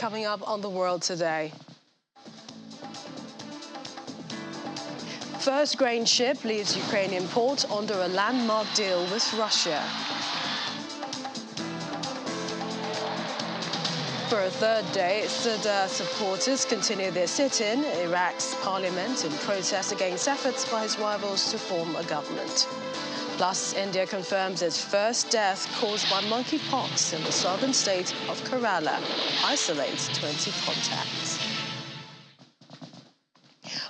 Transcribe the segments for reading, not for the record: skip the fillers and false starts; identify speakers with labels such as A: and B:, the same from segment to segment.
A: coming up on The World Today. First grain ship leaves Ukrainian port under a landmark deal with Russia. For a third day, Sadr supporters continue their sit-in Iraq's parliament in protest against efforts by his rivals to form a government. Plus, India confirms its first death caused by monkeypox in the southern state of Kerala, isolates 20 contacts.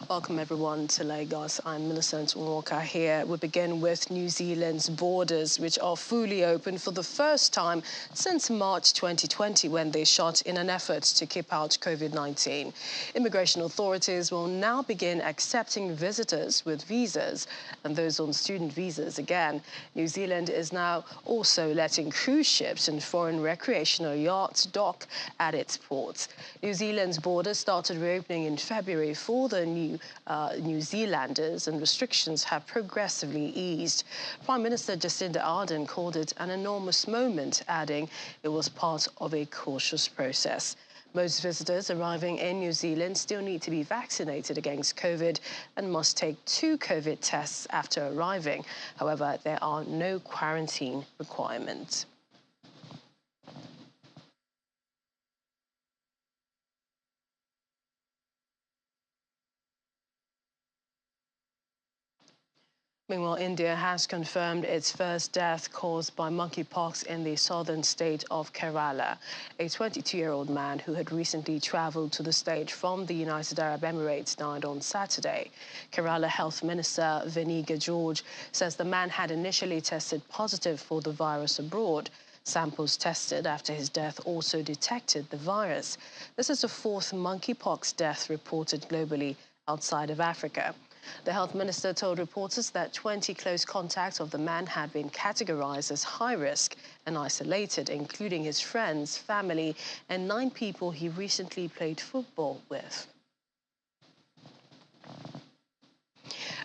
A: Welcome everyone to Lagos. I'm Millicent Walker here. We begin with New Zealand's borders, which are fully open for the first time since March 2020, when they shut in an effort to keep out COVID-19. Immigration authorities will now begin accepting visitors with visas and those on student visas again. New Zealand is now also letting cruise ships and foreign recreational yachts dock at its ports. New Zealand's borders started reopening in February for the New Zealanders, and restrictions have progressively eased. Prime Minister Jacinda Ardern called it an enormous moment, adding it was part of a cautious process. Most visitors arriving in New Zealand still need to be vaccinated against COVID and must take 2 COVID tests after arriving. However, there are no quarantine requirements. Meanwhile, India has confirmed its first death caused by monkeypox in the southern state of Kerala. A 22-year-old man who had recently traveled to the state from the United Arab Emirates died on Saturday. Kerala Health Minister Veniga George says the man had initially tested positive for the virus abroad. Samples tested after his death also detected the virus. This is the 4th monkeypox death reported globally outside of Africa. The health minister told reporters that 20 close contacts of the man had been categorized as high risk and isolated, including his friends, family, and 9 people he recently played football with.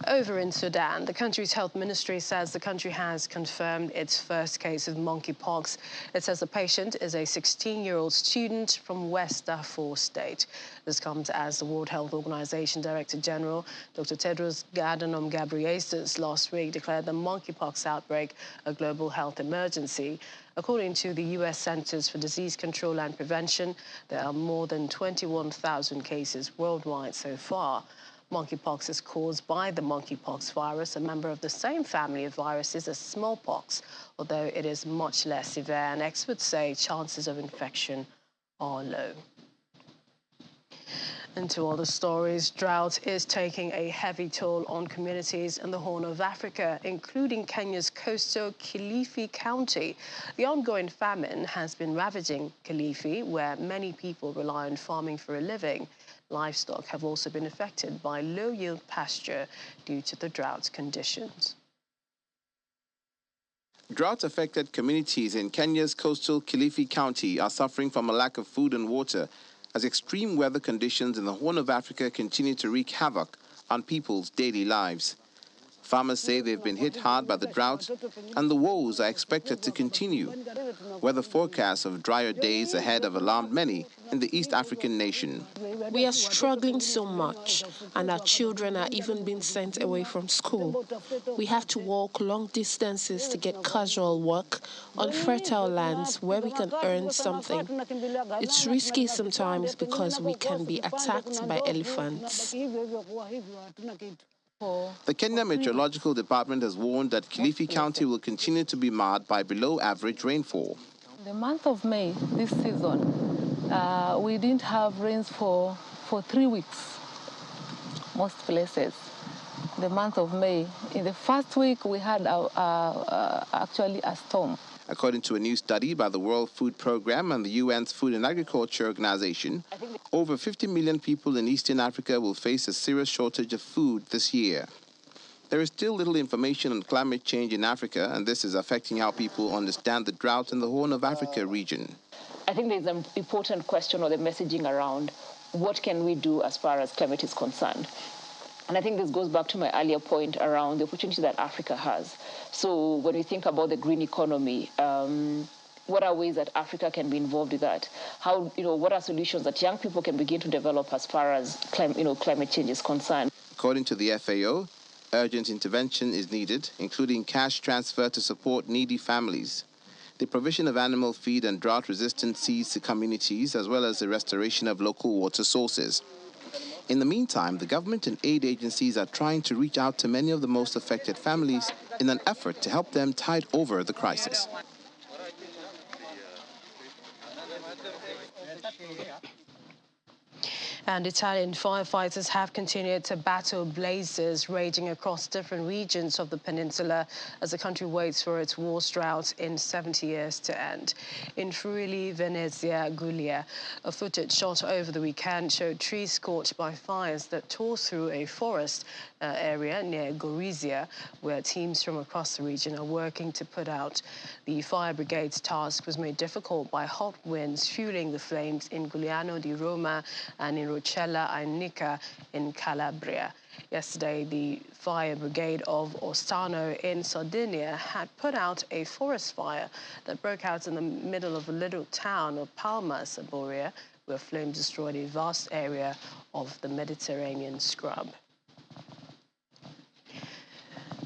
A: Over in Sudan, the country's health ministry says the country has confirmed its first case of monkeypox. It says the patient is a 16-year-old student from West Darfur state. This comes as the World Health Organization Director General, Dr. Tedros Adhanom Ghebreyesus, last week declared the monkeypox outbreak a global health emergency. According to the U.S. Centers for Disease Control and Prevention, there are more than 21,000 cases worldwide so far. Monkeypox is caused by the monkeypox virus, a member of the same family of viruses as smallpox, although it is much less severe, and experts say chances of infection are low. And to other stories, drought is taking a heavy toll on communities in the Horn of Africa, including Kenya's coastal Kilifi County. The ongoing famine has been ravaging Kilifi, where many people rely on farming for a living. Livestock have also been affected by low-yield pasture due to the drought conditions.
B: Drought-affected communities in Kenya's coastal Kilifi County are suffering from a lack of food and water as extreme weather conditions in the Horn of Africa continue to wreak havoc on people's daily lives. Farmers say they've been hit hard by the drought, and the woes are expected to continue. Weather forecasts of drier days ahead have alarmed many in the East African nation.
C: We are struggling so much, and our children are even being sent away from school. We have to walk long distances to get casual work on fertile lands where we can earn something. It's risky sometimes because we can be attacked by elephants.
B: The Kenya Meteorological Department has warned that Kilifi County will continue to be marred by below-average rainfall.
D: The month of May, this season, we didn't have rains for 3 weeks, most places. The month of May, in the first week, we had actually a storm.
B: According to a new study by the World Food Programme and the UN's Food and Agriculture Organization, over 50 million people in Eastern Africa will face a serious shortage of food this year. There is still little information on climate change in Africa, and this is affecting how people understand the drought in the Horn of Africa region.
E: I think there's an important question or the messaging around what can we do as far as climate is concerned. And I think this goes back to my earlier point around the opportunity that Africa has. So when we think about the green economy, what are ways that Africa can be involved with that? How, what are solutions that young people can begin to develop as far as climate change is concerned?
B: According to the FAO, urgent intervention is needed, including cash transfer to support needy families, the provision of animal feed and drought-resistant seeds to communities, as well as the restoration of local water sources. In the meantime, the government and aid agencies are trying to reach out to many of the most affected families in an effort to help them tide over the crisis.
A: And Italian firefighters have continued to battle blazes raging across different regions of the peninsula as the country waits for its worst drought in 70 years to end. In Friuli, Venezia, Giulia, a footage shot over the weekend showed trees scorched by fires that tore through a forest area near Gorizia, where teams from across the region are working to put out. The fire brigade's task was made difficult by hot winds fueling the flames in Giuliano di Roma and in Roccella Ainica in Calabria. Yesterday, the fire brigade of Orstano in Sardinia had put out a forest fire that broke out in the middle of a little town of Palma, Saboria, where flames destroyed a vast area of the Mediterranean scrub.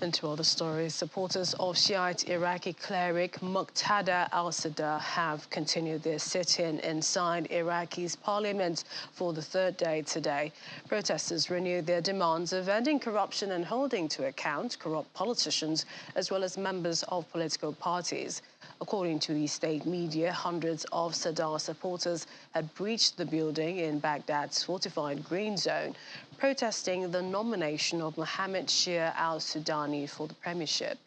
A: And to other stories, supporters of Shiite Iraqi cleric Muqtada al-Sadr have continued their sit-in inside Iraqi's parliament for the third day today. Protesters renewed their demands of ending corruption and holding to account corrupt politicians as well as members of political parties. According to the state media, hundreds of Sadr supporters had breached the building in Baghdad's fortified green zone, protesting the nomination of Mohammed Shia al-Sudani for the premiership.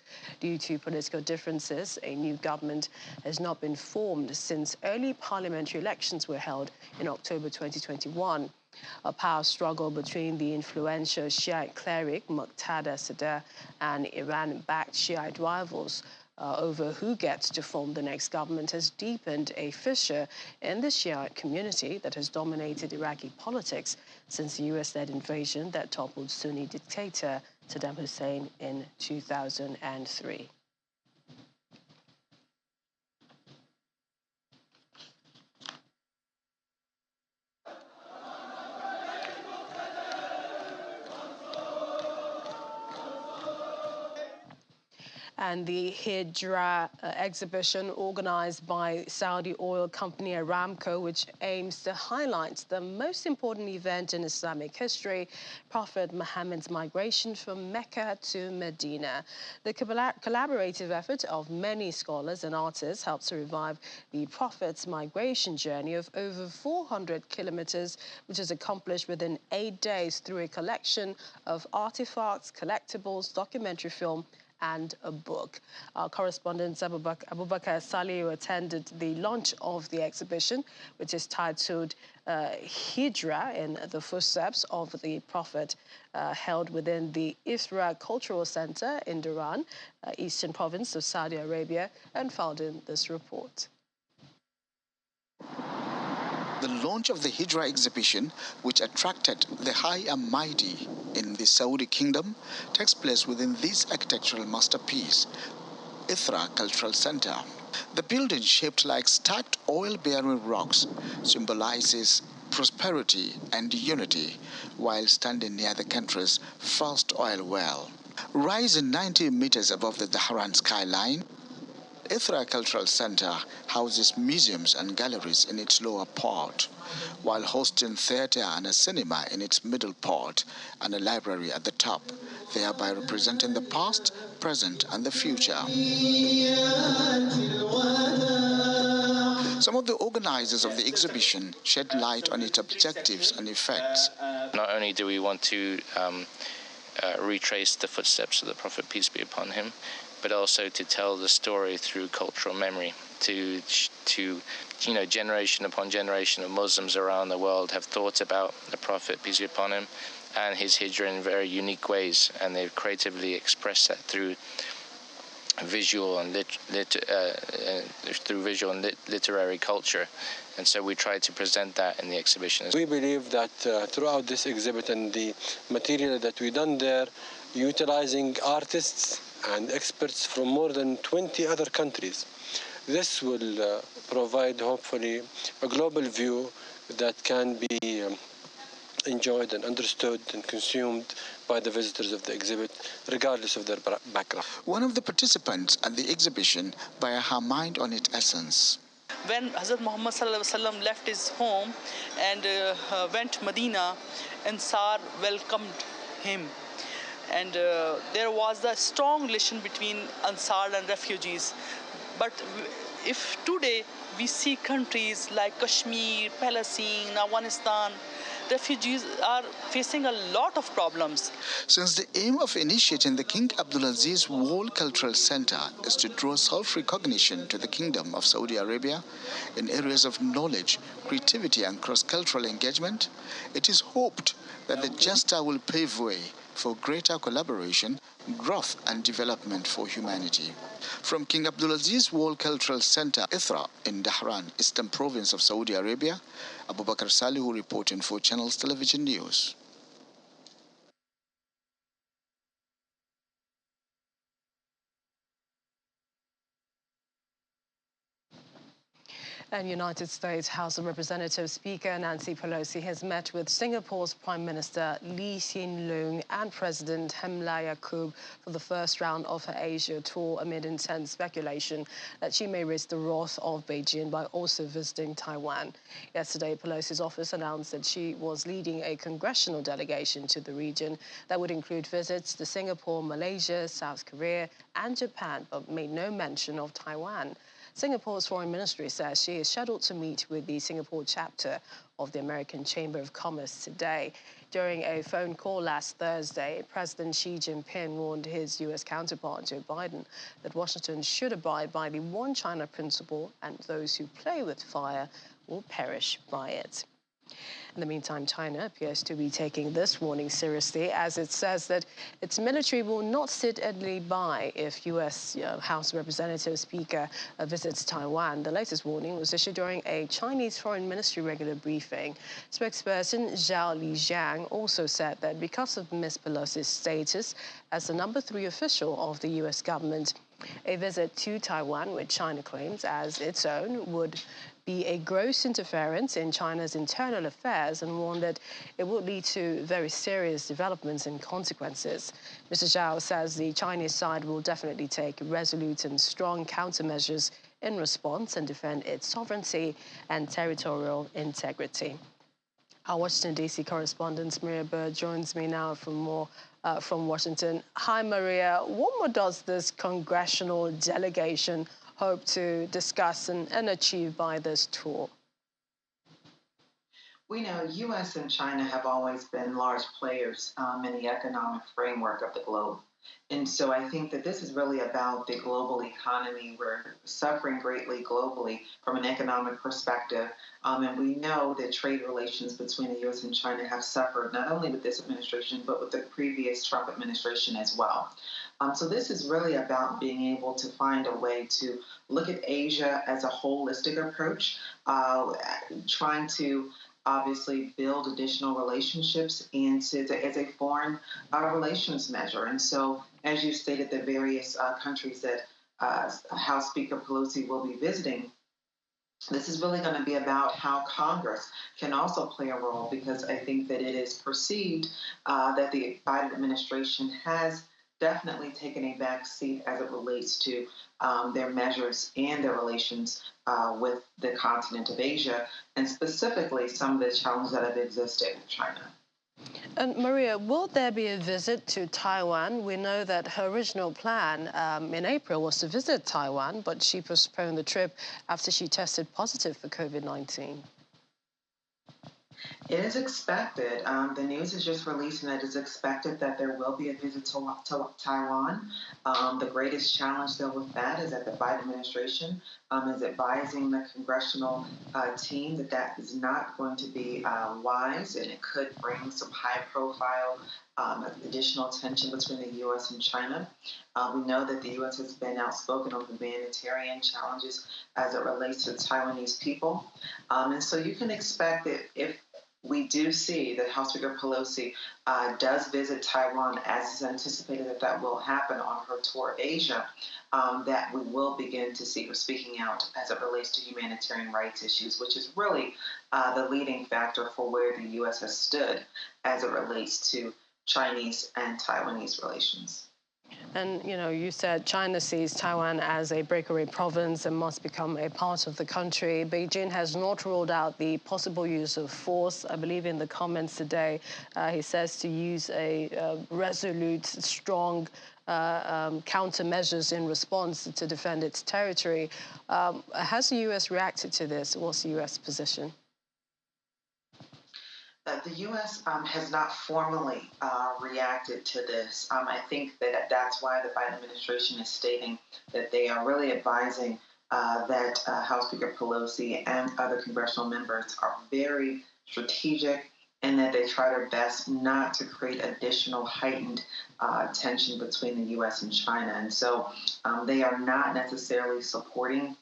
A: Due to political differences, a new government has not been formed since early parliamentary elections were held in October 2021. A power struggle between the influential Shiite cleric Muqtada Sadr and Iran-backed Shiite rivals over who gets to form the next government has deepened a fissure in the Shiite community that has dominated Iraqi politics since the US-led invasion that toppled Sunni dictator Saddam Hussein in 2003. And the Hijra exhibition organized by Saudi oil company Aramco, which aims to highlight the most important event in Islamic history, Prophet Muhammad's migration from Mecca to Medina. The collaborative effort of many scholars and artists helps to revive the Prophet's migration journey of over 400 kilometers, which is accomplished within 8 days through a collection of artifacts, collectibles, documentary film, and a book. Our correspondent Abubakar Saliu attended the launch of the exhibition, which is titled Hijra, in the footsteps of the Prophet, held within the Isra Cultural Center in Dhahran, eastern province of Saudi Arabia, and filed in this report.
F: The launch of the Hijra exhibition, which attracted the high and mighty in the Saudi kingdom, takes place within this architectural masterpiece, Isra Cultural Center. The building, shaped like stacked oil-bearing rocks, symbolizes prosperity and unity while standing near the country's first oil well. Rising 90 meters above the Dhahran skyline, Isra Cultural Center houses museums and galleries in its lower part, while hosting theater and a cinema in its middle part and a library at the top, thereby representing the past, present, and the future. Some of the organizers of the exhibition shed light on its objectives and effects.
G: Not only do we want to retrace the footsteps of the Prophet, peace be upon him, but also to tell the story through cultural memory, to generation upon generation of Muslims around the world have thought about the Prophet, peace be upon him, and his hijrah in very unique ways, and they've creatively expressed that through visual and literary culture. And so we try to present that in the exhibition.
H: We believe that throughout this exhibit and the material that we've done there, utilizing artists and experts from more than 20 other countries, This will provide, hopefully, a global view that can be enjoyed and understood and consumed by the visitors of the exhibit, regardless of their background.
F: One of the participants at the exhibition via her mind on its essence.
I: When Hazrat Muhammad left his home and went to Medina, Ansar welcomed him. And there was a strong relation between Ansar and refugees. But if today we see countries like Kashmir, Palestine, Afghanistan, refugees are facing a lot of problems.
F: Since the aim of initiating the King Abdulaziz World Cultural Center is to draw self-recognition to the Kingdom of Saudi Arabia in areas of knowledge, creativity and cross-cultural engagement, it is hoped that the Jasta will pave way for greater collaboration, growth and development for humanity. From King Abdulaziz World Cultural Center, Ithra, in Dhahran, Eastern Province of Saudi Arabia, Abubakar Salihu reporting for Channels Television News.
A: And United States House of Representatives Speaker Nancy Pelosi has met with Singapore's Prime Minister Lee Hsien Loong and President Hemla Yaqub for the first round of her Asia tour amid intense speculation that she may risk the wrath of Beijing by also visiting Taiwan. Yesterday, Pelosi's office announced that she was leading a congressional delegation to the region that would include visits to Singapore, Malaysia, South Korea and Japan, but made no mention of Taiwan. Singapore's foreign ministry says she is scheduled to meet with the Singapore chapter of the American Chamber of Commerce today. During a phone call last Thursday, President Xi Jinping warned his U.S. counterpart, Joe Biden, that Washington should abide by the One China principle and those who play with fire will perish by it. In the meantime, China appears to be taking this warning seriously, as it says that its military will not sit idly by if U.S. House of Representatives Speaker visits Taiwan. The latest warning was issued during a Chinese Foreign Ministry regular briefing. Spokesperson Zhao Lijiang also said that because of Ms. Pelosi's status as the #3 official of the U.S. government, a visit to Taiwan, which China claims as its own, would be a gross interference in China's internal affairs and warned that it would lead to very serious developments and consequences. Mr. Zhao says the Chinese side will definitely take resolute and strong countermeasures in response and defend its sovereignty and territorial integrity. Our Washington, D.C. correspondent Maria Bird joins me now for more from Washington. Hi, Maria. What more does this congressional delegation hope to discuss and achieve by this tour?
J: We know U.S. and China have always been large players in the economic framework of the globe. And so I think that this is really about the global economy. We're suffering greatly globally from an economic perspective. And we know that trade relations between the U.S. and China have suffered not only with this administration, but with the previous Trump administration as well. So this is really about being able to find a way to look at Asia as a holistic approach, trying to obviously build additional relationships and as a foreign relations measure. And so, as you stated, the various countries that House Speaker Pelosi will be visiting, this is really going to be about how Congress can also play a role, because I think that it is perceived that the Biden administration has definitely taken a back seat as it relates to their measures and their relations with the continent of Asia, and specifically some of the challenges that have existed in China.
A: And Maria, will there be a visit to Taiwan? We know that her original plan in April was to visit Taiwan, but she postponed the trip after she tested positive for COVID-19.
J: It is expected. The news is just releasing that it's expected that there will be a visit to Taiwan. The greatest challenge, though, with that is that the Biden administration is advising the congressional team that that is not going to be wise, and it could bring some high-profile additional tension between the U.S. and China. We know that the U.S. has been outspoken on humanitarian challenges as it relates to the Taiwanese people. And so you can expect that if we do see that House Speaker Pelosi does visit Taiwan, as is anticipated that will happen on her tour of Asia, that we will begin to see her speaking out as it relates to humanitarian rights issues, which is really the leading factor for where the U.S. has stood as it relates to Chinese and Taiwanese relations.
A: And, you know, you said China sees Taiwan as a breakaway province and must become a part of the country. Beijing has not ruled out the possible use of force. I believe in the comments today, he says to use a resolute, strong countermeasures in response to defend its territory. Has the U.S. reacted to this? What's the U.S. position?
J: The U.S. Has not formally reacted to this. I think that that's why the Biden administration is stating that they are really advising that House Speaker Pelosi and other congressional members are very strategic and that they try their best not to create additional heightened tension between the U.S. and China. And so they are not necessarily supporting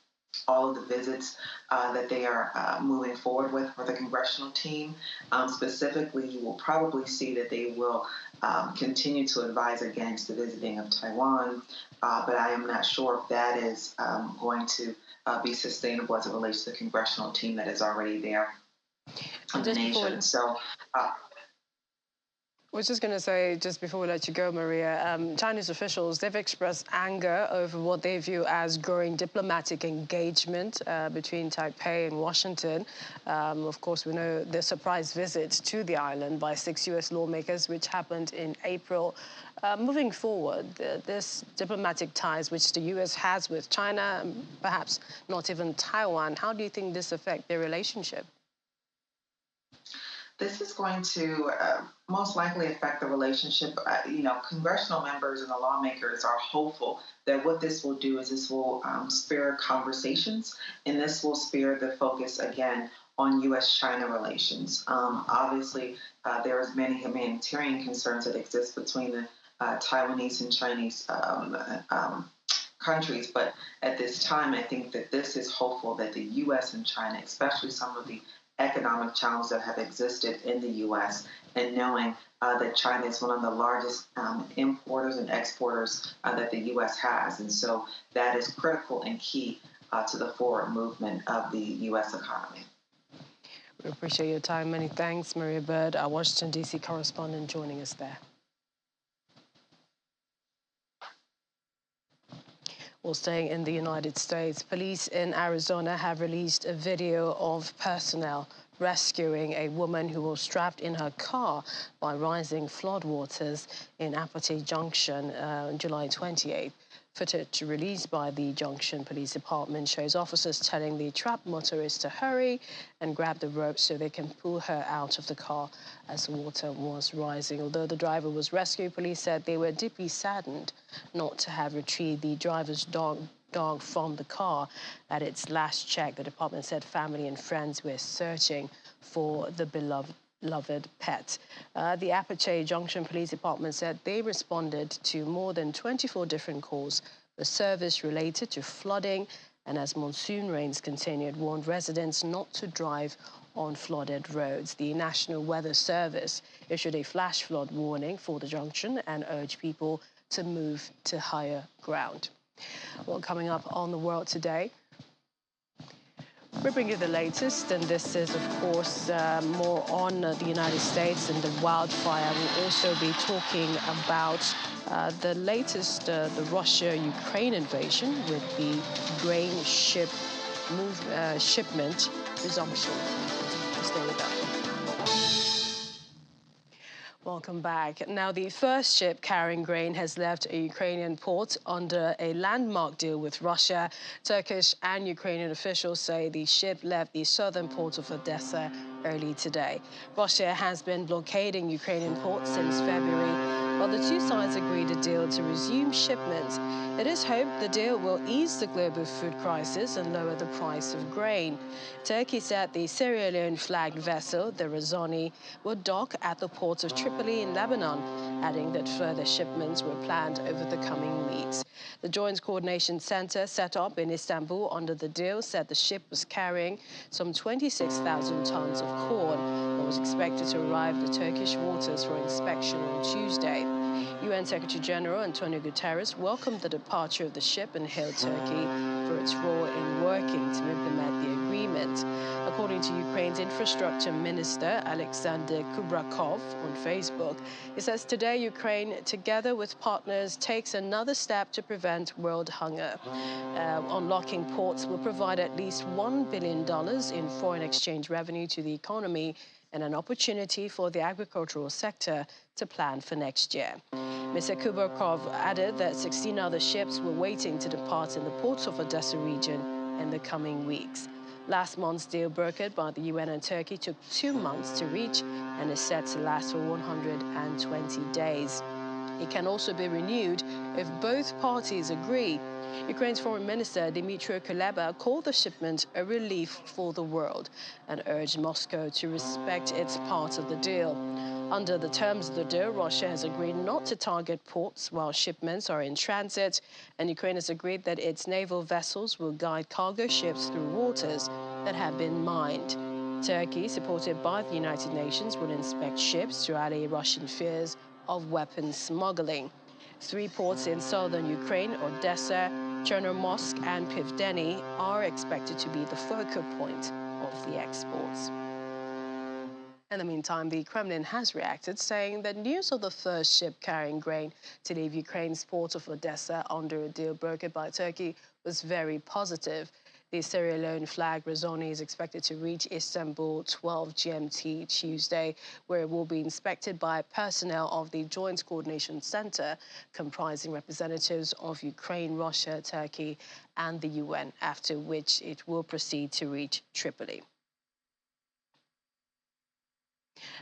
J: all of the visits that they are moving forward with for the congressional team. Specifically, you will probably see that they will continue to advise against the visiting of Taiwan, but I am not sure if that is going to be sustainable as it relates to the congressional team that is already there in the nation. So.
A: I was just going to say, just before we let you go, Maria, Chinese officials, they've expressed anger over what they view as growing diplomatic engagement between Taipei and Washington. Of course, we know the surprise visit to the island by 6 U.S. lawmakers, which happened in April. Moving forward, this diplomatic ties which the U.S. has with China, perhaps not even Taiwan, how do you think this affects their relationship?
J: This is going to most likely affect the relationship. Congressional members and the lawmakers are hopeful that what this will do is this will spur conversations, and this will spur the focus again on U.S.-China relations. Obviously, there is many humanitarian concerns that exist between the Taiwanese and Chinese countries, but at this time, I think that this is hopeful that the U.S. and China, especially some of the economic challenges that have existed in the U.S., and knowing that China is one of the largest importers and exporters that the U.S. has. And so that is critical and key to the forward movement of the U.S. economy.
A: We appreciate your time. Many thanks, Maria Bird, our Washington, D.C. correspondent, joining us there. Well, staying in the United States, police in Arizona have released a video of personnel rescuing a woman who was trapped in her car by rising floodwaters in Apathy Junction on July 28th. Footage released by the Junction Police Department shows officers telling the trapped motorist to hurry and grab the rope so they can pull her out of the car as the water was rising. Although the driver was rescued, police said they were deeply saddened not to have retrieved the driver's dog from the car. At its last check, the department said family and friends were searching for the beloved pet. The Apathy Junction Police Department said they responded to more than 24 different calls for service related to flooding, and as monsoon rains continued, warned residents not to drive on flooded roads. The National Weather Service issued a flash flood warning for the junction and urged people to move to higher ground. Well, coming up on The World Today, we bring you the latest, and this is, of course, more on the United States and the wildfire. We'll also be talking about the latest, the Russia-Ukraine invasion with the grain shipment resumption. Stay with us. Welcome back. Now, the first ship carrying grain has left a Ukrainian port under a landmark deal with Russia. Turkish and Ukrainian officials say the ship left the southern port of Odessa early today. Russia has been blockading Ukrainian ports since February, while the two sides agreed a deal to resume shipments. It is hoped the deal will ease the global food crisis and lower the price of grain. Turkey said the Sierra Leone-flagged vessel, the Razoni, would dock at the port of Tripoli in Lebanon, adding that further shipments were planned over the coming weeks. The Joint Coordination Center set up in Istanbul under the deal said the ship was carrying some 26,000 tons of corn, but was expected to arrive at the Turkish waters for inspection on Tuesday. UN Secretary General Antonio Guterres welcomed the departure of the ship and hailed Turkey for its role in working to implement the agreement. According to Ukraine's Infrastructure Minister Alexander Kubrakov on Facebook, he says today Ukraine, together with partners, takes another step to prevent world hunger. Unlocking ports will provide at least $1 billion in foreign exchange revenue to the economy and an opportunity for the agricultural sector to plan for next year. Mr. Kubrakov added that 16 other ships were waiting to depart in the ports of Odessa region in the coming weeks. Last month's deal brokered by the UN and Turkey took 2 months to reach and is set to last for 120 days. It can also be renewed if both parties agree. Ukraine's Foreign Minister Dmytro Kuleba called the shipment a relief for the world and urged Moscow to respect its part of the deal. Under the terms of the deal, Russia has agreed not to target ports while shipments are in transit, and Ukraine has agreed that its naval vessels will guide cargo ships through waters that have been mined. Turkey, supported by the United Nations, will inspect ships to allay Russian fears of weapons smuggling. 3 ports in southern Ukraine, Odessa, Chernomorsk and Pivdeni, are expected to be the focal point of the exports. In the meantime, the Kremlin has reacted, saying that news of the first ship carrying grain to leave Ukraine's port of Odessa under a deal brokered by Turkey was very positive. The Sierra Leone flag Razoni is expected to reach Istanbul 12 GMT Tuesday, where it will be inspected by personnel of the Joint Coordination Center, comprising representatives of Ukraine, Russia, Turkey, and the UN, after which it will proceed to reach Tripoli.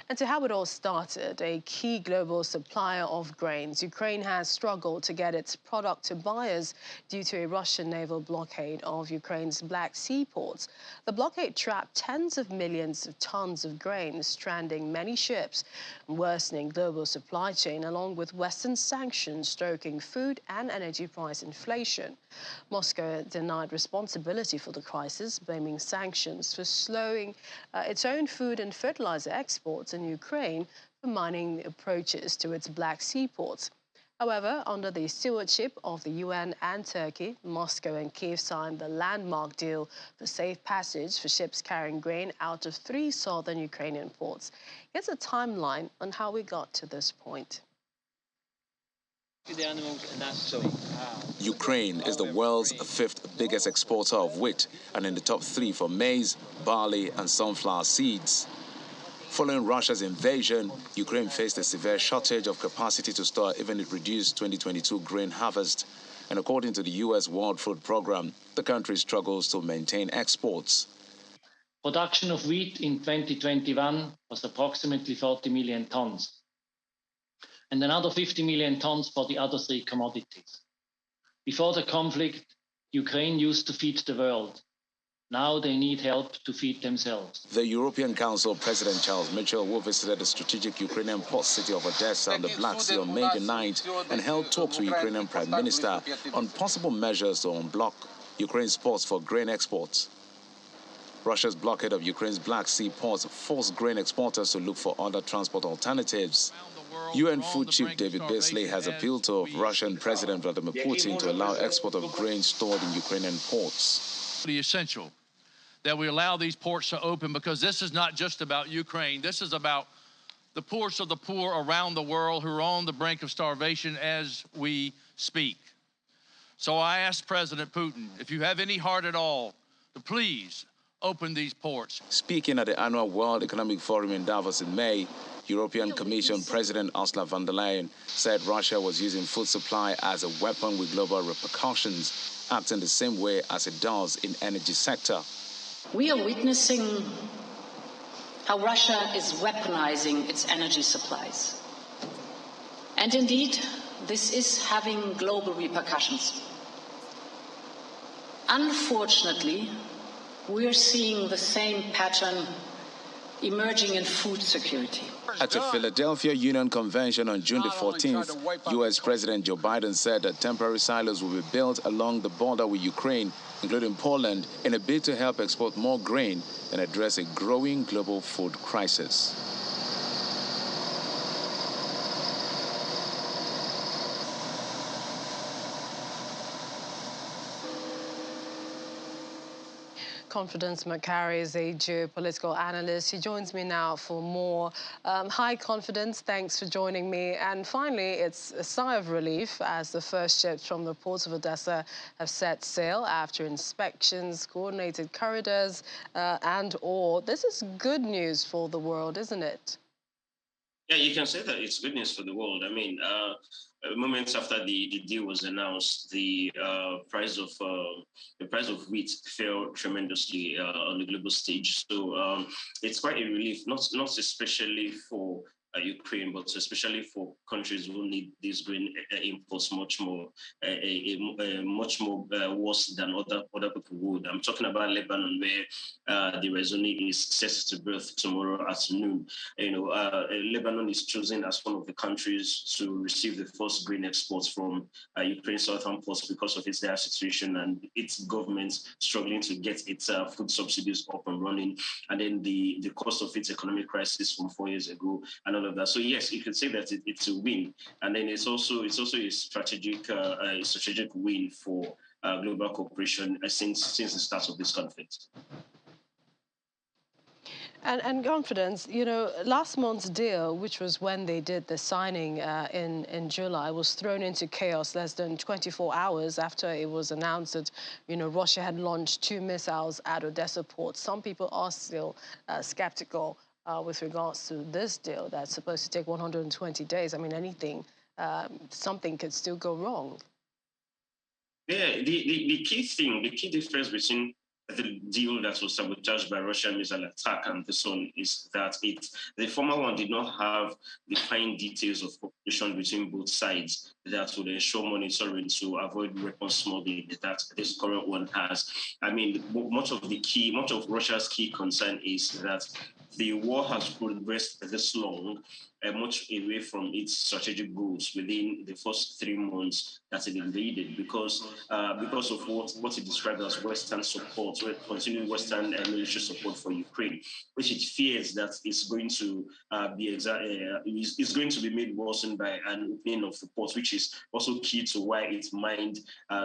A: And to how it all started, a key global supplier of grains, Ukraine has struggled to get its product to buyers due to a Russian naval blockade of Ukraine's Black Sea ports. The blockade trapped tens of millions of tons of grain, stranding many ships, worsening global supply chain, along with Western sanctions stoking food and energy price inflation. Moscow denied responsibility for the crisis, blaming sanctions for slowing its own food and fertilizer exports in Ukraine for mining approaches to its Black Sea ports. However, under the stewardship of the UN and Turkey, Moscow and Kiev signed the landmark deal for safe passage for ships carrying grain out of 3 southern Ukrainian ports. Here's a timeline on how we got to this point.
K: Ukraine is the world's 5th biggest exporter of wheat and in the top 3 for maize, barley and sunflower seeds. Following Russia's invasion, Ukraine faced a severe shortage of capacity to store even its reduced 2022 grain harvest. And according to the U.S. World Food Program, the country struggles to maintain exports.
L: Production of wheat in 2021 was approximately 40 million tons, and another 50 million tons for the other 3 commodities. Before the conflict, Ukraine used to feed the world. Now they need help to feed themselves.
K: The European Council President Charles Michel, who visited the strategic Ukrainian port city of Odessa on the Black Sea on May the 9th and held talks with Ukrainian Prime Minister on possible measures to unblock Ukraine's ports for grain exports. Russia's blockade of Ukraine's Black Sea ports forced grain exporters to look for other transport alternatives. UN Food Chief David Beasley has appealed to Russian President Vladimir Putin to allow export of grain stored in Ukrainian ports.
M: It's essential that we allow these ports to open, because this is not just about Ukraine. This is about the poorest of the poor around the world who are on the brink of starvation as we speak. So I asked President Putin, if you have any heart at all, to please open these ports.
K: Speaking at the annual World Economic Forum in Davos in May, European Commission President Ursula von der Leyen said Russia was using food supply as a weapon with global repercussions, acting the same way as it does in energy sector.
N: We are witnessing how Russia is weaponizing its energy supplies. And indeed, this is having global repercussions. Unfortunately, we're seeing the same pattern emerging in food security.
K: At the Philadelphia Union Convention on June the 14th, U.S. President Joe Biden said that temporary silos will be built along the border with Ukraine including Poland, in a bid to help export more grain and address a growing global food crisis.
A: Confidence Macari is a geopolitical analyst. He joins me now for more. Hi, Confidence. Thanks for joining me. And finally, it's a sigh of relief as the first ships from the port of Odessa have set sail after inspections, coordinated corridors, and all. This is good news for the world, isn't it?
O: Yeah, you can say that it's good news for the world. I mean, moments after the deal was announced, the price of wheat fell tremendously on the global stage. So it's quite a relief, not especially for Ukraine, but especially for countries who need these grain imports much more, much more worse than other people would. I'm talking about Lebanon, where the Rezoni is set to birth tomorrow afternoon. You know, Lebanon is chosen as one of the countries to receive the first grain exports from Ukraine's southern ports because of its dire situation and its government struggling to get its food subsidies up and running, and then the cost of its economic crisis from 4 years ago, and all of that. So yes, you could say that it's a win, and then it's also a strategic win for global cooperation since the start of this conflict.
A: And Confidence, you know, last month's deal, which was when they did the signing in July, was thrown into chaos less than 24 hours after it was announced that, you know, Russia had launched 2 missiles at Odessa port. Some people are still skeptical with regards to this deal that's supposed to take 120 days. I mean, anything, something could still go wrong.
O: Yeah, the key difference between the deal that was sabotaged by Russian missile attack and this one is that the former one did not have the fine details of cooperation between both sides that would ensure monitoring to avoid weapons smuggling that this current one has. I mean, much of Russia's key concern is that the war has progressed this long, much away from its strategic goals within the first 3 months that it invaded, because of what it described as Western support, continuing Western military support for Ukraine, which it fears that is going to be made worsened by an opening of the port, which is also key to why it mined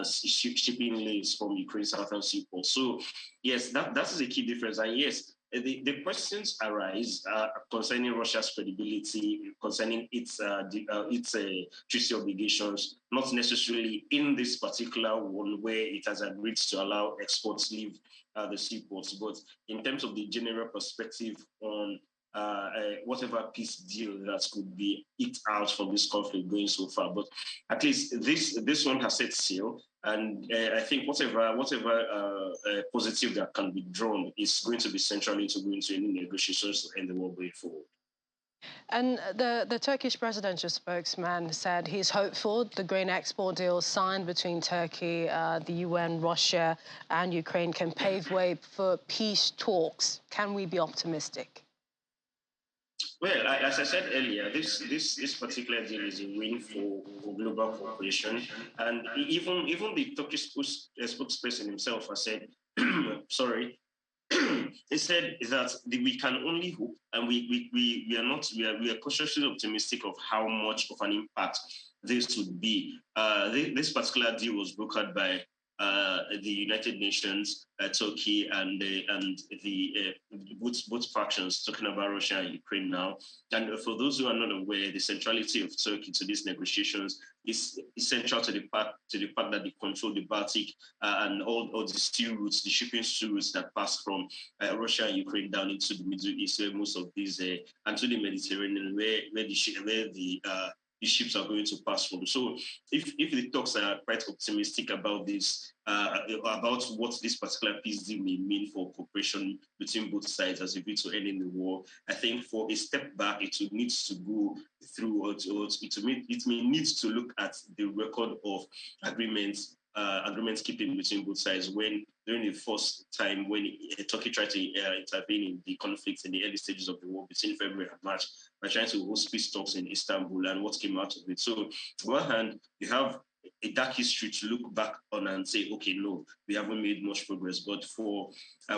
O: shipping lanes from Ukraine's southern seaport. So yes, that is a key difference, and yes. The questions arise concerning Russia's credibility, concerning its treaty obligations, not necessarily in this particular one where it has agreed to allow exports leave the seaports, but in terms of the general perspective on whatever peace deal that could be eked out from this conflict going so far. But at least this one has set sail. And I think whatever positive that can be drawn is going to be central into going to any negotiations to end the war going forward.
A: And the Turkish presidential spokesman said he's hopeful the grain export deal signed between Turkey, the UN, Russia, and Ukraine can pave way for peace talks. Can we be optimistic?
O: Well, as I said earlier, this particular deal is a win for global cooperation, and even the Turkish spokesperson himself has said, sorry, he said that we can only hope, and we are cautiously optimistic of how much of an impact this would be. This particular deal was brokered by the United Nations, Turkey, and both factions, talking about Russia and Ukraine now. And for those who are not aware, the centrality of Turkey to these negotiations is essential to the fact that they control the Baltic and all the sea routes, the shipping routes that pass from Russia and Ukraine down into the Middle East, where most of these and to the Mediterranean, where the ships are going to pass from. So if the talks are quite optimistic about this, about what this particular peace deal may mean for cooperation between both sides as a way to ending the war, I think for a step back, it will need to go through, it may need to look at the record of agreements keeping between both sides when during the first time when Turkey tried to intervene in the conflict in the early stages of the war between February and March by trying to host peace talks in Istanbul and what came out of it. So on one hand, you have dark history to look back on and say, okay, no, we haven't made much progress. But for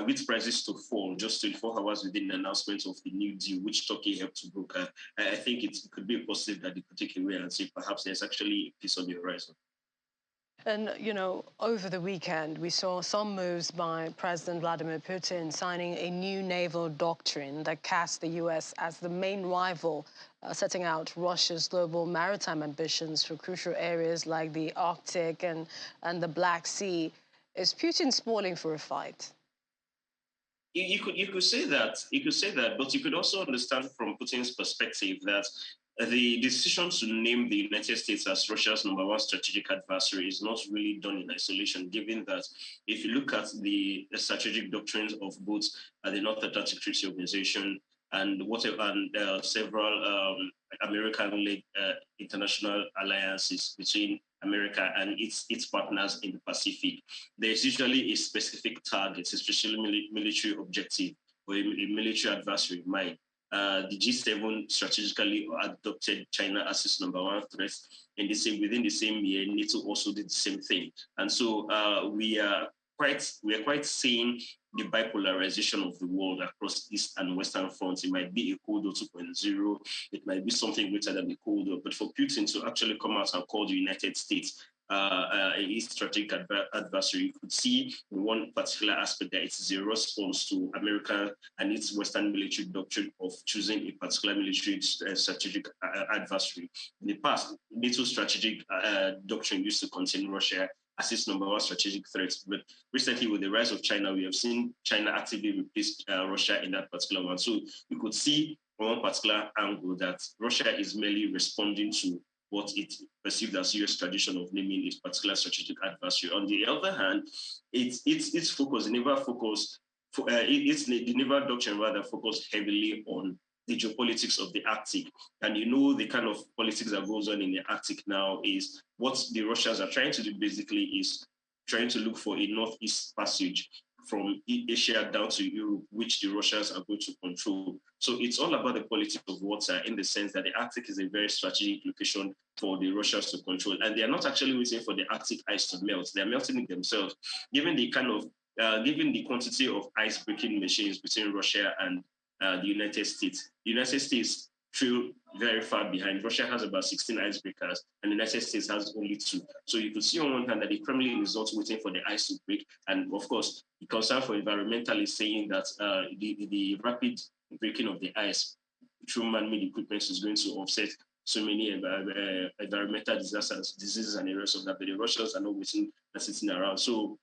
O: wheat prices to fall just 24 hours within the announcement of the New Deal, which Turkey helped to broker, I think it could be a positive that they could take away and say perhaps there's actually peace on the horizon.
A: And, you know, over the weekend, we saw some moves by President Vladimir Putin signing a new naval doctrine that casts the U.S. as the main rival, setting out Russia's global maritime ambitions for crucial areas like the Arctic and the Black Sea. Is Putin spoiling for a fight?
O: You could say that. You could say that, but you could also understand from Putin's perspective that the decision to name the United States as Russia's #1 strategic adversary is not really done in isolation, given that if you look at the strategic doctrines of both the North Atlantic Treaty Organization and several American-led international alliances between America and its partners in the Pacific, there's usually a specific target, especially military objective or a military adversary in mind. The G7 strategically adopted China as its #1 threat, and within the same year, NATO also did the same thing. And so we are quite seeing the bipolarization of the world across East and Western fronts. It might be a Cold War 2.0, it might be something greater than the Cold War, but for Putin to actually come out and call the United States a strategic adversary, you could see in one particular aspect that it is a response to America and its Western military doctrine of choosing a particular military strategic adversary. In the past, NATO's strategic doctrine used to contain Russia as its #1 strategic threat. But recently, with the rise of China, we have seen China actively replace Russia in that particular one. So you could see from one particular angle that Russia is merely responding to what it perceived as U.S. tradition of naming a particular strategic adversary. On the other hand, its focus, the naval doctrine rather focused heavily on the geopolitics of the Arctic. And you know the kind of politics that goes on in the Arctic now is what the Russians are trying to do basically is trying to look for a northeast passage from Asia down to Europe, which the Russians are going to control. So it's all about the politics of water in the sense that the Arctic is a very strategic location for the Russians to control. And they are not actually waiting for the Arctic ice to melt. They're melting it themselves, given the quantity of ice-breaking machines between Russia and the United States. The United States trail very far behind. Russia has about 16 icebreakers, and the United States has only 2. So you could see on one hand that the Kremlin is not waiting for the ice to break. And of course, the concern for environmentalists saying that the rapid breaking of the ice through man-made equipment is going to offset so many environmental disasters, diseases, and the rest of that. But the Russians are not waiting and sitting around. So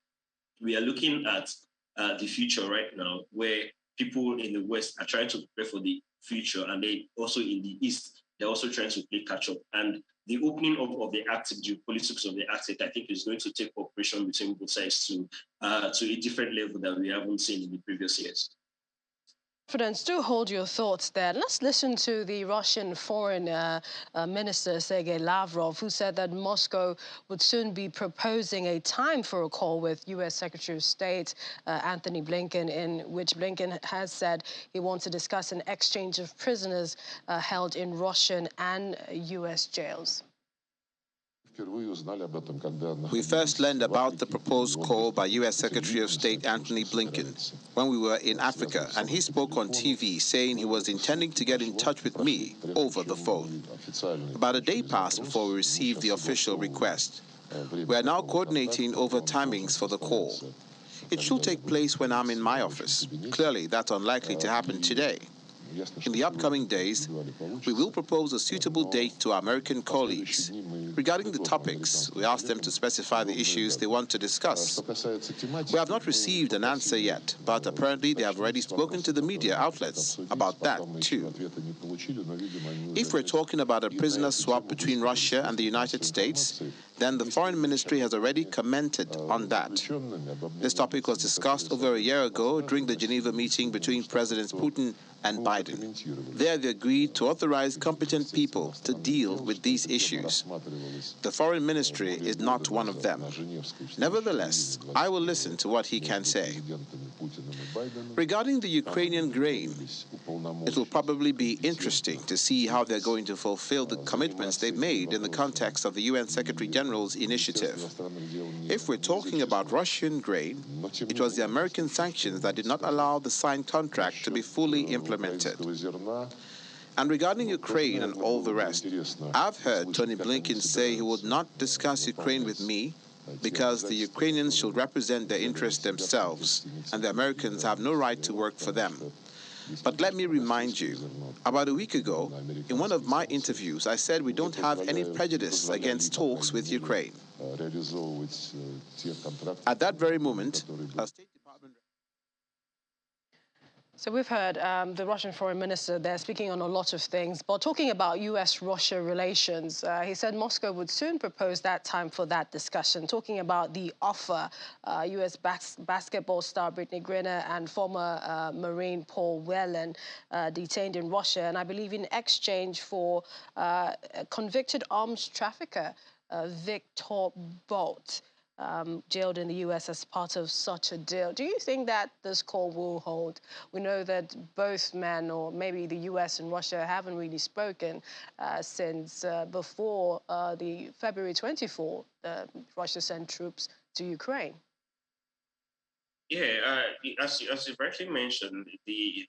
O: we are looking at the future right now, where people in the West are trying to prepare for the future, and they also in the East, they're also trying to play catch up. And the opening up of the Arctic, geopolitics of the Arctic, I think is going to take cooperation between both sides to a different level that we haven't seen in the previous years.
A: Friends, do hold your thoughts there. Let's listen to the Russian Foreign Minister, Sergei Lavrov, who said that Moscow would soon be proposing a time for a call with U.S. Secretary of State Anthony Blinken, in which Blinken has said he wants to discuss an exchange of prisoners held in Russian and U.S. jails.
B: We first learned about the proposed call by U.S. Secretary of State Anthony Blinken when we were in Africa, and he spoke on TV saying he was intending to get in touch with me over the phone. About a day passed before we received the official request. We are now coordinating over timings for the call. It should take place when I'm in my office. Clearly, that's unlikely to happen today. In the upcoming days, we will propose a suitable date to our American colleagues. Regarding the topics, we ask them to specify the issues they want to discuss. We have not received an answer yet, but apparently they have already spoken to the media outlets about that too. If we're talking about a prisoner swap between Russia and the United States, then the Foreign Ministry has already commented on that. This topic was discussed over a year ago during the Geneva meeting between Presidents Putin and Biden. They have agreed to authorize competent people to deal with these issues. The Foreign Ministry is not one of them. Nevertheless, I will listen to what he can say. Regarding the Ukrainian grain, it will probably be interesting to see how they're going to fulfill the commitments they've made in the context of the UN Secretary General's initiative. If we're talking about Russian grain, it was the American sanctions that did not allow the signed contract to be fully implemented. And regarding Ukraine and all the rest, I've heard Tony Blinken say he would not discuss Ukraine with me because the Ukrainians should represent their interests themselves, and the Americans have no right to work for them. But let me remind you, about a week ago, in one of my interviews, I said we don't have any prejudice against talks with Ukraine. At that very moment, a State Department...
A: So we've heard the Russian foreign minister there speaking on a lot of things, but talking about US-Russia relations, he said Moscow would soon propose that time for that discussion, talking about the offer US basketball star Brittany Griner and former Marine Paul Whelan detained in Russia, and I believe in exchange for a convicted arms trafficker, Victor Bout. Jailed in the US as part of such a deal. Do you think that this call will hold? We know that both men, or maybe the US and Russia, haven't really spoken since before the February 24, Russia sent troops to Ukraine.
O: Yeah, as you rightly mentioned, the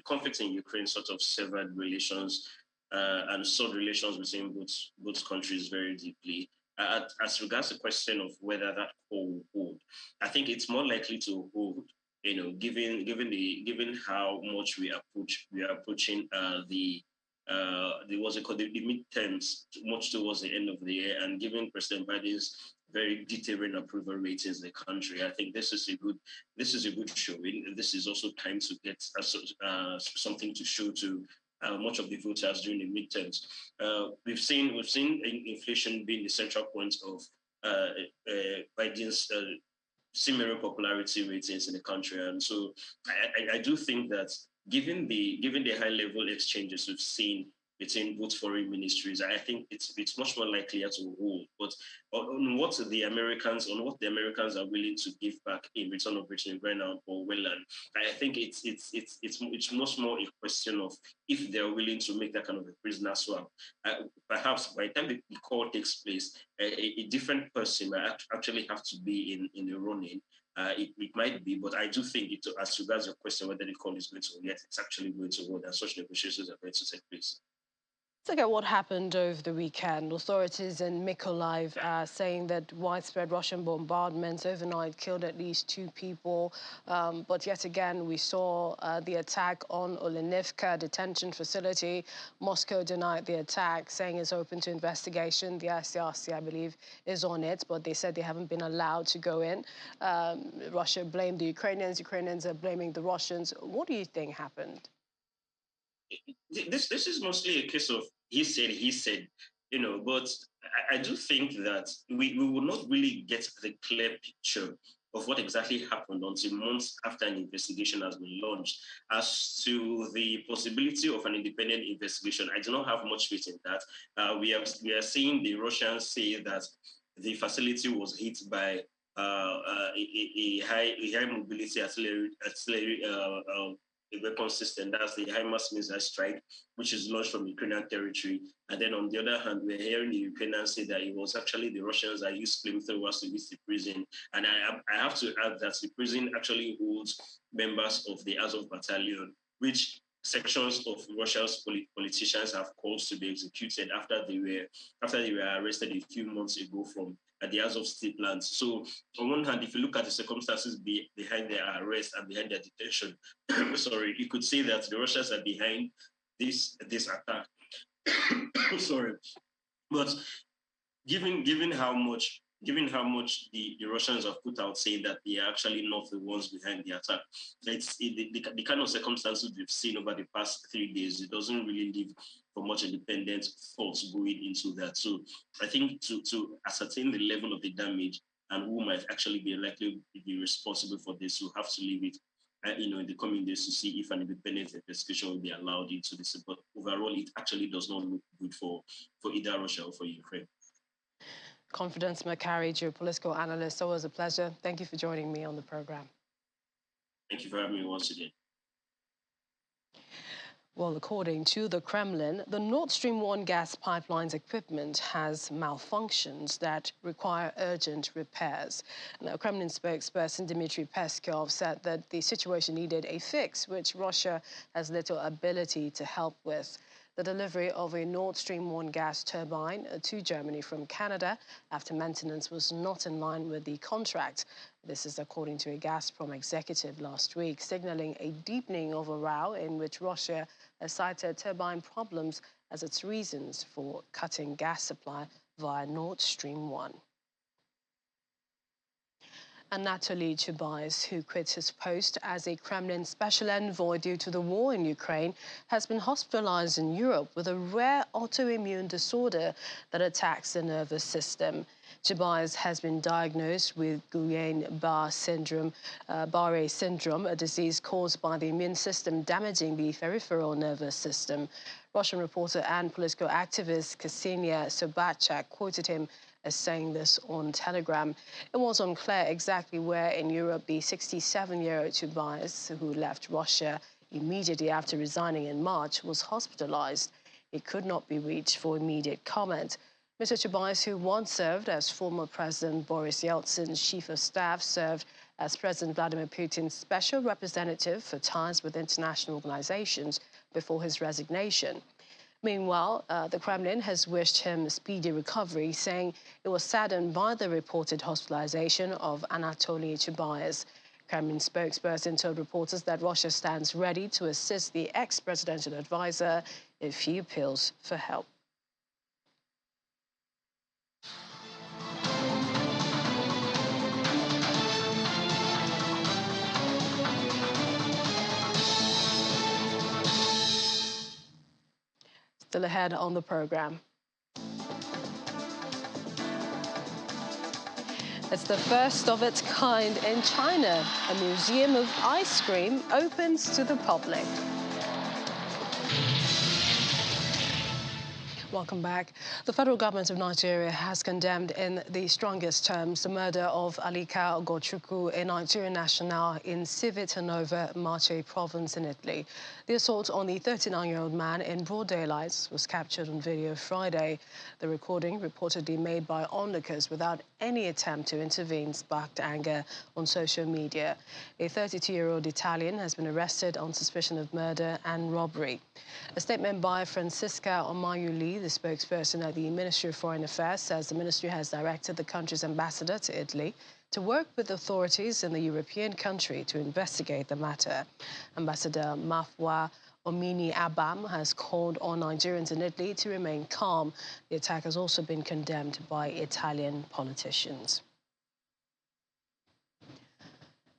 O: conflict in Ukraine sort of severed relations and soured relations between both countries very deeply. As regards the question of whether that call will hold, I think it's more likely to hold. Given how much we are approaching the what's it called, the midterms, much towards the end of the year, and given President Biden's very detailed approval ratings in the country, I think this is a good showing. This is also time to get something to show to much of the voters during the midterms. We've seen inflation being the central point of Biden's similar popularity ratings in the country, and so I do think that given the high level exchanges we've seen between both foreign ministries, I think it's much more likely to hold. But on what the Americans are willing to give back in return of Brittany Griner or Whelan, I think it's much more a question of if they're willing to make that kind of a prisoner swap. Perhaps by the time the call takes place, a different person might actually have to be in the running. It might be, but I do think as regards your question whether the call is going to hold, yet it's actually going to hold, and such negotiations are going to take place.
A: Let's look at what happened over the weekend. Authorities in Mykolaiv are saying that widespread Russian bombardments overnight killed at least 2 people. But yet again, we saw the attack on Olenivka detention facility. Moscow denied the attack, saying it's open to investigation. The ICRC, I believe, is on it, but they said they haven't been allowed to go in. Russia blamed the Ukrainians. Ukrainians are blaming the Russians. What do you think happened?
O: This is mostly a case of he said, but I do think that we will not really get the clear picture of what exactly happened until months after an investigation has been launched. As to the possibility of an independent investigation, I do not have much faith in that. We are seeing the Russians say that the facility was hit by a high mobility artillery a weapon system. That's the HIMARS missile strike, which is launched from Ukrainian territory. And then on the other hand, we're hearing the Ukrainians say that it was actually the Russians that used flamethrowers to hit the prison. And I have to add that the prison actually holds members of the Azov battalion, which sections of Russia's politicians have called to be executed after they were arrested a few months ago from the Azov state land. So on one hand, if you look at the circumstances behind their arrest and behind their detention, sorry, you could say that the Russians are behind this attack. Sorry, but given how much the Russians have put out saying that they are actually not the ones behind the attack, it's the kind of circumstances we've seen over the past 3 days, it doesn't really leave for much independent thoughts going into that. So I think to ascertain the level of the damage and who might actually be likely to be responsible for this, you have to leave it in the coming days to see if an independent investigation will be allowed into this. But overall, it actually does not look good for either Russia or for Ukraine.
A: Confidence Macari, geopolitical analyst. Always a pleasure. Thank you for joining me on the program.
O: Thank you for having me once again.
A: Well, according to the Kremlin, the Nord Stream 1 gas pipeline's equipment has malfunctions that require urgent repairs. Now, Kremlin spokesperson Dmitry Peskov said that the situation needed a fix, which Russia has little ability to help with. The delivery of a Nord Stream 1 gas turbine to Germany from Canada after maintenance was not in line with the contract. This is according to a Gazprom executive last week, signaling a deepening of a row in which Russia has cited turbine problems as its reasons for cutting gas supply via Nord Stream 1. Anatoly Chubais, who quit his post as a Kremlin special envoy due to the war in Ukraine, has been hospitalized in Europe with a rare autoimmune disorder that attacks the nervous system. Chubais has been diagnosed with Guillain-Barré syndrome, a disease caused by the immune system damaging the peripheral nervous system. Russian reporter and political activist Ksenia Sobchak quoted him as saying this on Telegram. It was unclear exactly where in Europe the 67-year-old Chubais, who left Russia immediately after resigning in March, was hospitalized. He could not be reached for immediate comment. Mr. Chubais, who once served as former President Boris Yeltsin's chief of staff, served as President Vladimir Putin's special representative for ties with international organizations before his resignation. Meanwhile, the Kremlin has wished him a speedy recovery, saying it was saddened by the reported hospitalization of Anatoly Chubais. Kremlin spokesperson told reporters that Russia stands ready to assist the ex-presidential advisor if he appeals for help. Still ahead on the program. It's the first of its kind in China. A museum of ice cream opens to the public. Welcome back. The federal government of Nigeria has condemned in the strongest terms the murder of Alika Ogochukwu, a Nigerian national in Civitanova, Marche province in Italy. The assault on the 39-year-old man in broad daylight was captured on video Friday. The recording, reportedly made by onlookers without any attempt to intervene, sparked anger on social media. A 32-year-old Italian has been arrested on suspicion of murder and robbery. A statement by Francisca Omayuli, the spokesperson at the Ministry of Foreign Affairs, says the ministry has directed the country's ambassador to Italy to work with authorities in the European country to investigate the matter. Ambassador Mafwa Omini Abam has called on Nigerians in Italy to remain calm. The attack has also been condemned by Italian politicians.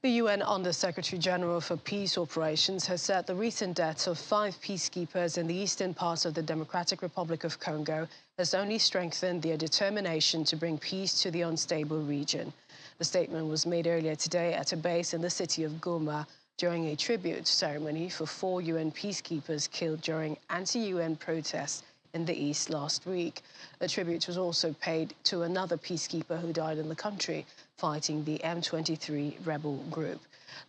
A: The UN Under-Secretary-General for Peace Operations has said the recent deaths of 5 peacekeepers in the eastern parts of the Democratic Republic of Congo has only strengthened their determination to bring peace to the unstable region. The statement was made earlier today at a base in the city of Goma during a tribute ceremony for 4 UN peacekeepers killed during anti-UN protests in the east last week. A tribute was also paid to another peacekeeper who died in the country fighting the M23 rebel group.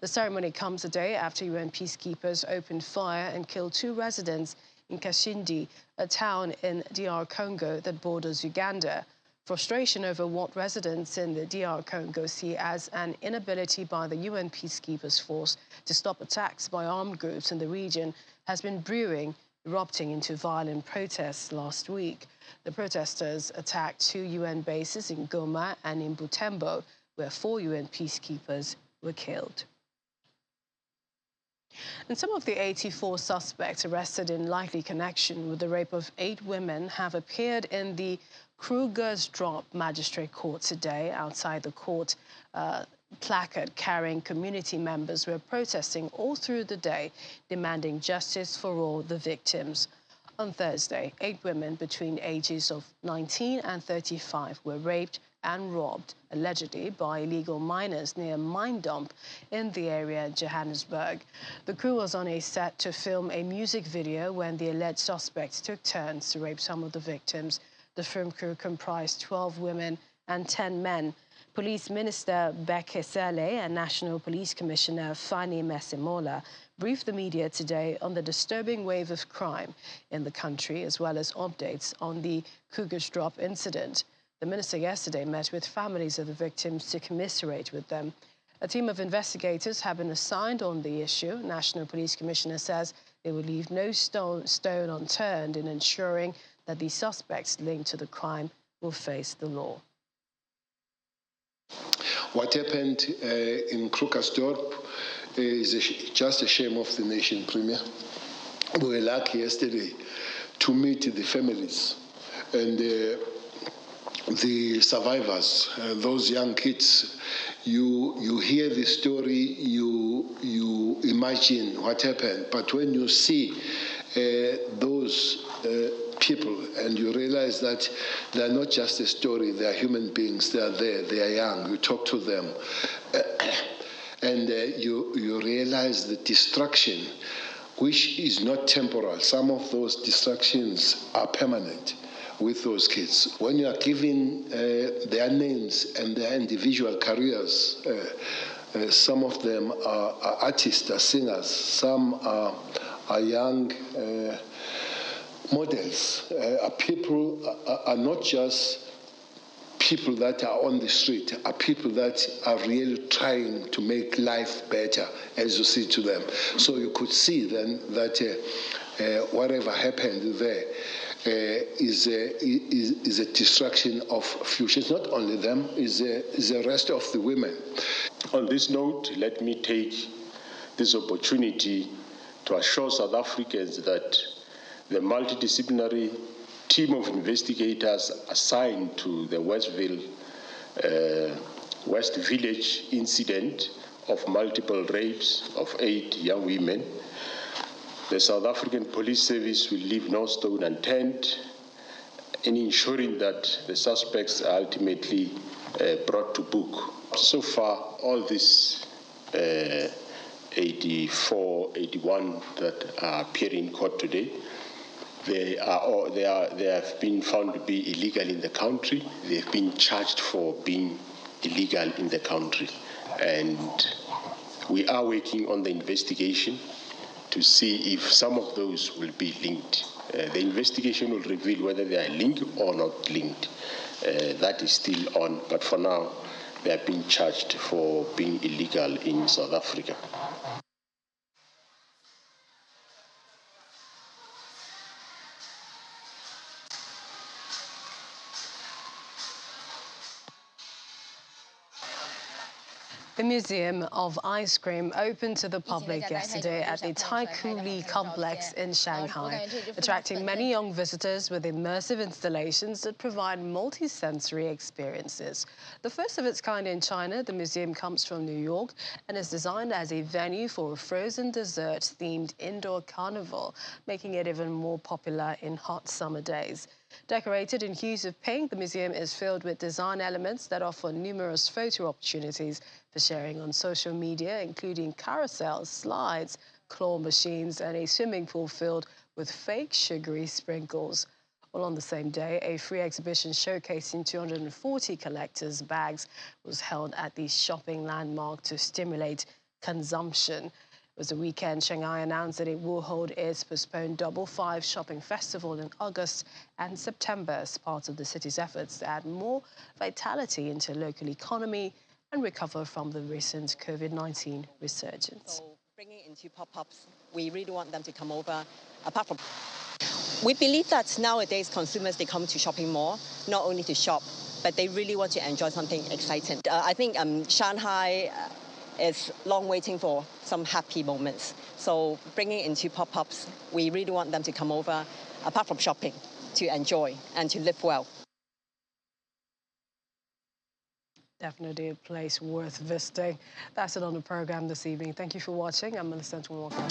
A: The ceremony comes a day after UN peacekeepers opened fire and killed 2 residents in Kashindi, a town in DR Congo that borders Uganda. Frustration over what residents in the DR Congo see as an inability by the UN peacekeepers force to stop attacks by armed groups in the region has been brewing, erupting into violent protests last week. The protesters attacked 2 UN bases in Goma and in Butembo, where 4 UN peacekeepers were killed. And some of the 84 suspects arrested in likely connection with the rape of 8 women have appeared in the Kruger's Drought Magistrate Court today. Outside the court, placard carrying community members were protesting all through the day, demanding justice for all the victims. On Thursday, 8 women between ages of 19 and 35 were raped and robbed, allegedly by illegal miners near a mine dump in the area, Johannesburg. The crew was on a set to film a music video when the alleged suspects took turns to rape some of the victims. The film crew comprised 12 women and 10 men. Police Minister Bekesele and National Police Commissioner Fani Mesimola briefed the media today on the disturbing wave of crime in the country, as well as updates on the Cougars Drop incident. The minister yesterday met with families of the victims to commiserate with them. A team of investigators have been assigned on the issue. National Police Commissioner says they will leave no stone unturned in ensuring that the suspects linked to the crime will face the law.
P: What happened in Krugersdorp is just a shame of the nation, Premier. We were lucky yesterday to meet the families and the survivors, those young kids. You hear the story, you imagine what happened, but when you see those people and you realize that they're not just a story, they are human beings, they are there, they are young, you talk to them, and you realize the destruction, which is not temporal. Some of those destructions are permanent with those kids. When you are given their names and their individual careers, some of them are artists, are singers, some are young models, are not just people that are on the street, are people that are really trying to make life better, as you see to them. So you could see then that whatever happened there is a destruction of futures. Not only them, is the rest of the women.
Q: On this note, let me take this opportunity to assure South Africans that the multidisciplinary team of investigators assigned to the West Village incident of multiple rapes of 8 young women, the South African Police Service will leave no stone unturned in ensuring that the suspects are ultimately brought to book. So far, all these 84, 81 that are appearing in court today, they have been found to be illegal in the country. They've been charged for being illegal in the country. And we are working on the investigation to see if some of those will be linked. The investigation will reveal whether they are linked or not linked. That is still on, but for now, they are being charged for being illegal in South Africa.
A: The Museum of Ice Cream opened to the public yesterday at the Taikoo complex in Shanghai, attracting many young visitors with immersive installations that provide multi-sensory experiences. The first of its kind in China, the museum comes from New York and is designed as a venue for a frozen dessert-themed indoor carnival, making it even more popular in hot summer days. Decorated in hues of pink, the museum is filled with design elements that offer numerous photo opportunities for sharing on social media, including carousels, slides, claw machines, and a swimming pool filled with fake sugary sprinkles. Well, on the same day, a free exhibition showcasing 240 collectors' bags was held at the shopping landmark to stimulate consumption. It was a weekend. Shanghai announced that it will hold its postponed Double 5 shopping festival in August and September as part of the city's efforts to add more vitality into the local economy and recover from the recent COVID-19 resurgence.
R: So bringing into pop-ups, we really want them to come over. Apart from, we believe that nowadays consumers, they come to shopping mall not only to shop, but they really want to enjoy something exciting. I think Shanghai is long waiting for some happy moments. So bringing into pop-ups, we really want them to come over, apart from shopping, to enjoy and to live well.
A: Definitely a place worth visiting. That's it on the program this evening. Thank you for watching. I'm Millicent Walker.